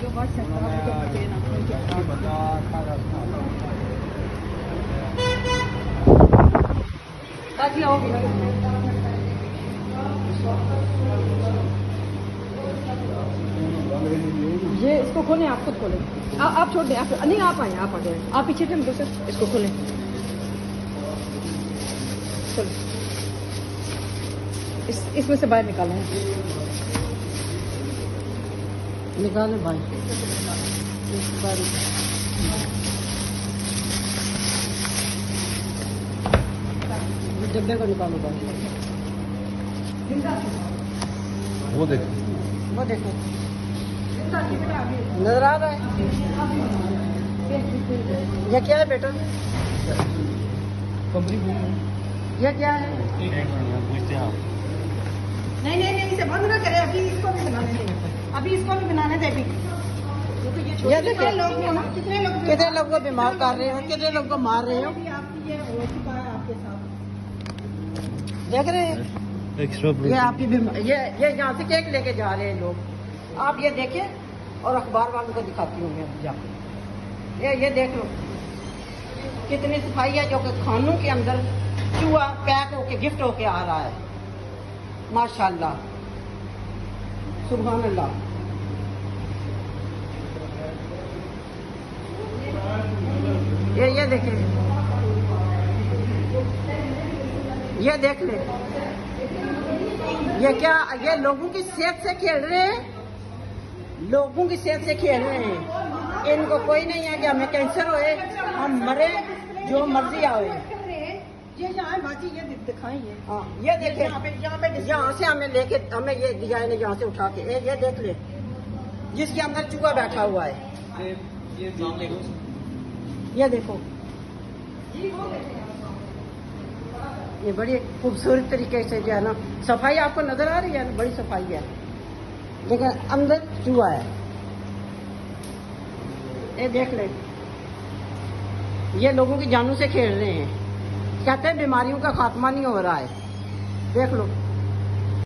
ये इसको खोलें, आप खुद खोलें। आप छोड़ दें, आप नहीं, आप आए, आप आ जाए, आप पीछे थे मुझसे, इसको खोलें। चलो इसमें से बाहर निकालें, निकालें भाई, डब्बे को निकालो भाई। वो देखो, वो देखो, नजर आ रहा है? ये क्या है बेटा? ये क्या है? नहीं नहीं नहीं, इसे बंद ना करें, अभी इसको भी बनाने दें, अभी इसको भी बनाने दें। अभी ये देखिए, कितने लोग को बीमार कर रहे हो, कितने लोग को मार रहे हो, आपके साथ देख रहे हैं। ये आपकी ये यहाँ से केक लेके जा रहे हैं लोग, आप ये देखें, और अखबार वालों को दिखाती हूँ मैं जाकर। ये देख लो कितनी सफाई है, जो कि खानों के अंदर चूहा पैक होके गिफ्ट होके आ रहा है। माशाल्लाह, सुभान अल्लाह। ये देखें, ये देख ले, ये क्या, ये लोगों की सेहत से खेल रहे हैं, लोगों की सेहत से खेल रहे हैं। इनको कोई नहीं है कि हमें कैंसर होए, हम मरे, जो मर्जी आए। ये यहाँ बाजी, ये दिखाएंगे। हाँ, ये देखें, यहाँ से हमें लेके, हमें ये दिया है यहाँ से उठा के, ये देख ले, जिसके अंदर चूहा बैठा हुआ है। ये देखो, ये बड़ी खूबसूरत तरीके से जो है ना, सफाई आपको नजर आ रही है ना, बड़ी सफाई है। देखिए अंदर चूहा है, ये देख ले, ये लोगों की जानों से खेल रहे हैं। कहते हैं बीमारियों का खात्मा नहीं हो रहा है, देख लो।